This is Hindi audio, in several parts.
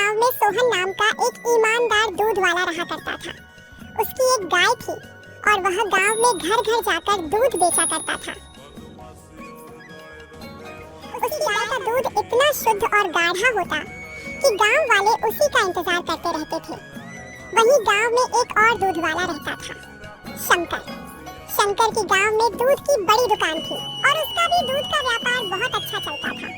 गांव में सोहन नाम का एक ईमानदार दूध वाला रहा करता था। उसकी एक गाय थी और वह गांव में घर घर जाकर दूध बेचा करता था। उसकी गाय का दूध इतना शुद्ध और गाढ़ा होता कि गांव वाले उसी का इंतजार करते रहते थे। वहीं गांव में एक और दूध वाला रहता था, शंकर। शंकर की गांव में दूध की बड़ी दुकान थी और उसका भी दूध का व्यापार बहुत अच्छा चलता था।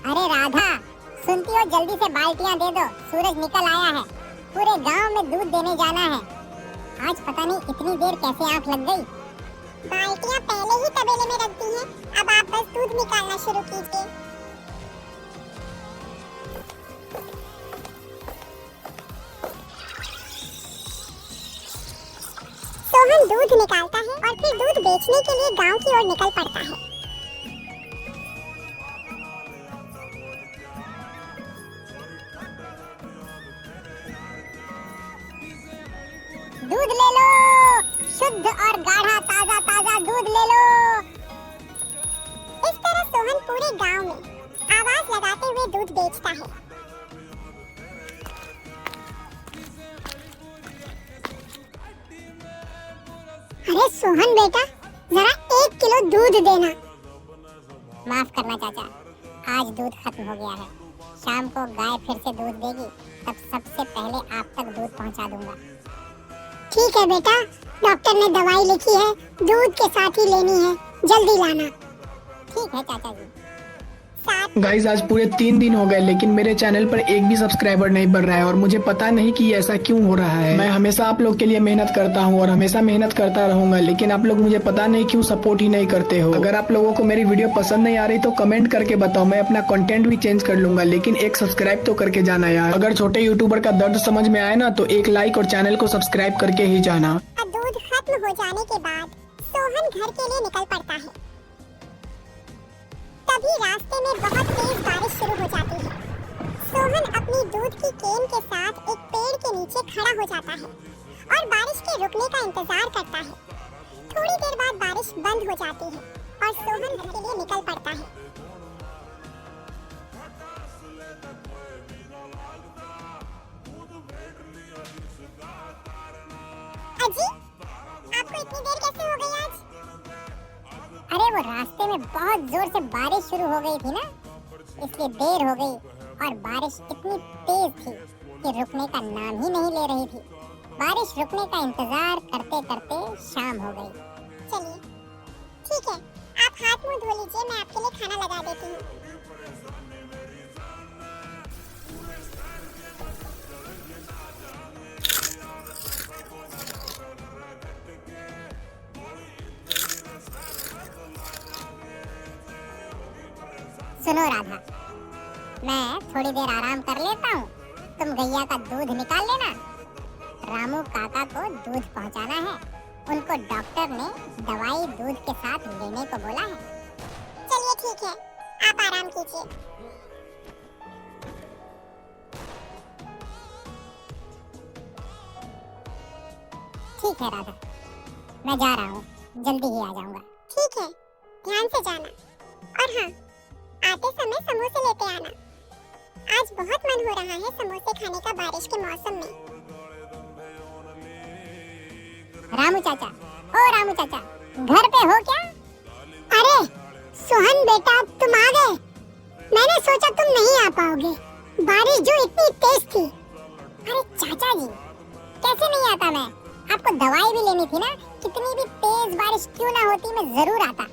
अरे राधा, सुनती हो? जल्दी से बाल्टियां दे दो, सूरज निकल आया है। पूरे गांव में दूध देने जाना है। आज पता नहीं इतनी देर कैसे आंख लग गई। बाल्टियां पहले ही तबेले में रख दी हैं, अब आप बस दूध निकालना शुरू कीजिए। सोहन दूध निकालता है और फिर दूध बेचने के लिए गांव की ओर निकल पड़ता है। दूध ले लो, शुद्ध और गाढ़ा ताजा ताजा दूध ले लो। इस तरह सोहन पूरे गांव में आवाज लगाते हुए दूध बेचता है। अरे सोहन बेटा, जरा 1 किलो दूध देना। माफ करना चाचा, आज दूध खत्म हो गया है। शाम को गाय फिर से दूध देगी, तब सबसे पहले आप तक दूध पहुंचा दूंगा। ठीक है बेटा, डॉक्टर ने दवाई लिखी है, दूध के साथ ही लेनी है, जल्दी लाना। ठीक है चाचा जी। गाइस, आज पूरे 3 दिन हो गए लेकिन मेरे चैनल पर एक भी सब्सक्राइबर नहीं बढ़ रहा है और मुझे पता नहीं कि ऐसा क्यों हो रहा है। मैं हमेशा आप लोग के लिए मेहनत करता हूं और हमेशा मेहनत करता रहूंगा, लेकिन आप लोग मुझे पता नहीं क्यों सपोर्ट ही नहीं करते हो। अगर आप लोगों को मेरी वीडियो पसंद नहीं आ रही तो कमेंट करके बताओ, मैं अपना कंटेंट भी चेंज कर लूंगा, लेकिन एक सब्सक्राइब तो करके जाना यार। अगर छोटे यूट्यूबर का दर्द समझ में आए ना तो एक लाइक और चैनल को सब्सक्राइब करके ही जाना। दूध खत्म हो जाने के बाद सोहन घर के लिए निकल पड़ता है। तभी रास्ते में बहुत तेज बारिश शुरू हो जाती है। सोहन अपनी दूध की केन के साथ एक पेड़ के नीचे खड़ा हो जाता है और बारिश के रुकने का इंतजार करता है। थोड़ी देर बाद बारिश बंद हो जाती है और सोहन घर के लिए निकल पड़ता है। अजी, आपको इतनी देर कैसे हो गई आज? अरे वो रास्ते में बहुत जोर से बारिश शुरू हो गई थी ना, इसलिए देर हो गई। और बारिश इतनी तेज थी कि रुकने का नाम ही नहीं ले रही थी। बारिश रुकने का इंतजार करते करते शाम हो गई। चलिए ठीक है, आप हाथ मुंह धो लीजिए, मैं आपके लिए खाना लगा देती हूँ। सुनो राधा, मैं थोड़ी देर आराम कर लेता हूँ, तुम गैया का दूध निकाल लेना। रामू काका को दूध पहुँचाना है, उनको डॉक्टर ने दवाई दूध के साथ लेने को बोला है। चलिए ठीक है, आप आराम कीजिए। ठीक है राधा, मैं जा रहा हूँ, जल्दी ही आ जाऊँगा। ठीक है, ध्यान से जाना। और हाँ, आते समय समोसे लेते आना। आज बहुत मन हो रहा है समोसे खाने का बारिश के मौसम में। रामू चाचा, ओ रामू चाचा, घर पे हो क्या? अरे सोहन बेटा, तुम आ गए। मैंने सोचा तुम नहीं आ पाओगे, बारिश जो इतनी तेज थी। अरे चाचा जी, कैसे नहीं आता मैं? आपको दवाई भी लेनी थी ना, कितनी भी तेज बारिश क्यों ना होती मैं जरूर आता।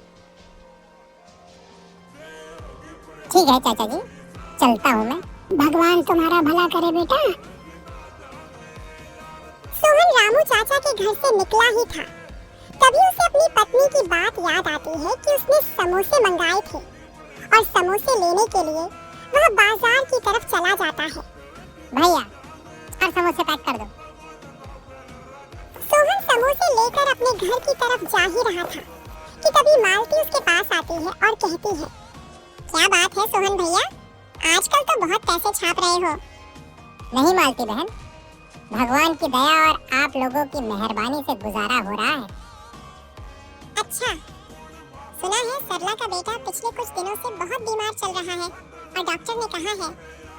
ठीक है चाचा जी, चलता हूँ मैं। भगवान तुम्हारा भला करे बेटा। सोहन रामू चाचा के घर से निकला ही था, तभी उसे अपनी पत्नी की बात याद आती है कि उसने समोसे मंगाए थे और समोसे लेने के लिए वह बाजार की तरफ चला जाता है। भैया, और समोसे पैक कर दो। सोहन समोसे लेकर अपने घर की तरफ जा ही रहा था कि तभी मालती उसके पास आती है और कहती है, क्या बात है सोहन भैया, आजकल तो बहुत पैसे छाप रहे हो। नहीं मालती बहन, भगवान की दया और आप लोगों की मेहरबानी से गुजारा हो रहा है। अच्छा, सुना है सरला का बेटा पिछले कुछ दिनों से बहुत बीमार चल रहा है और डॉक्टर ने कहा है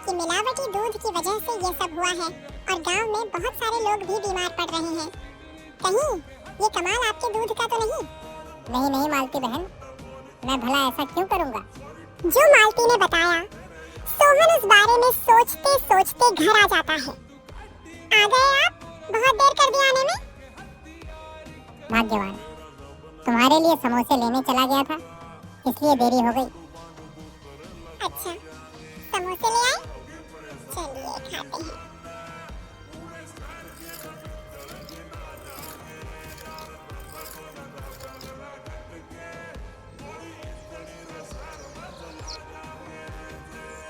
कि मिलावटी दूध की वजह से ये सब हुआ है और गांव में बहुत सारे लोग भी बीमार पड़ रहे हैं। कहीं ये कमाल आपके दूध का तो नहीं? नहीं मालती बहन, मैं भला ऐसा क्यों करूँगा? जो मालती ने बताया, सोहन उस बारे में सोचते सोचते घर आ जाता है। आ गए आप? बहुत देर कर दी आने में। भाग्यवान, तुम्हारे लिए समोसे लेने चला गया था, इसलिए देरी हो गई। अच्छा, समोसे ले आए? चलिए खाते हैं।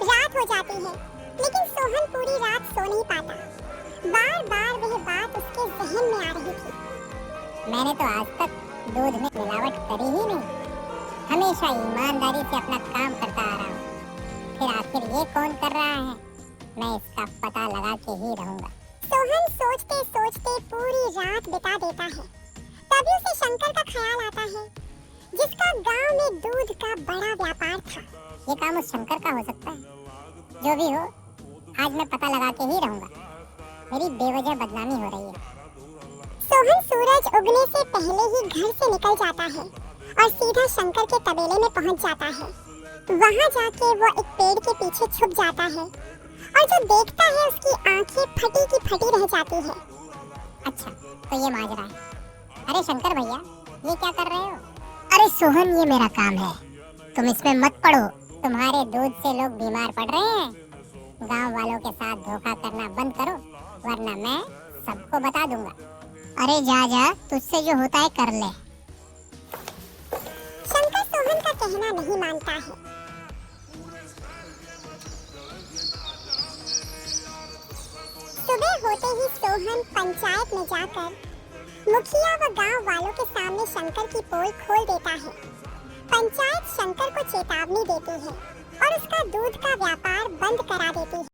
रात हो जाती है, लेकिन सोहन पूरी रात सो नहीं पाता। बार बार वह बात उसके जहन में आ रही थी। मैंने तो आज तक दूध में मिलावट करी ही नहीं, हमेशा ईमानदारी से अपना काम करता आ रहा हूँ। फिर आखिर ये कौन कर रहा है, मैं इसका पता लगा के ही रहूंगा। सोहन सोचते सोचते पूरी रात बिता देता है। तभी उसे शंकर का ख्याल आता है, जिसका गांव में दूध का बड़ा व्यापार था। ये काम उस शंकर का हो सकता है। जो भी हो, आज मैं पता लगा के ही रहूंगा। मेरी बेवजह बदनामी हो रही है। सोहन सूरज उगने से पहले ही घर से निकल जाता है और सीधा शंकर के तबेले में पहुंच जाता है। वहां जाके वो एक पेड़ के पीछे छुप जाता है और जो देखता है उसकी आंखें फटी की फटी रह जाती है। अच्छा, तो ये माजरा है। अरे शंकर भैया, ये क्या कर रहे हो? अरे सोहन, ये मेरा काम है, तुम इसमें मत पड़ो। तुम्हारे दूध से लोग बीमार पड़ रहे हैं। गांव वालों के साथ धोखा करना बंद करो, वरना मैं सबको बता दूंगा। अरे जा, तुझसे जो होता है कर ले। शंकर सोहन का कहना नहीं मानता है। सुबह होते ही सोहन पंचायत में जाकर मुखिया व गांव वालों के सामने शंकर की पोल खोल देता है। पंचायत शंकर को चेतावनी देती है और उसका दूध का व्यापार बंद करा देती है।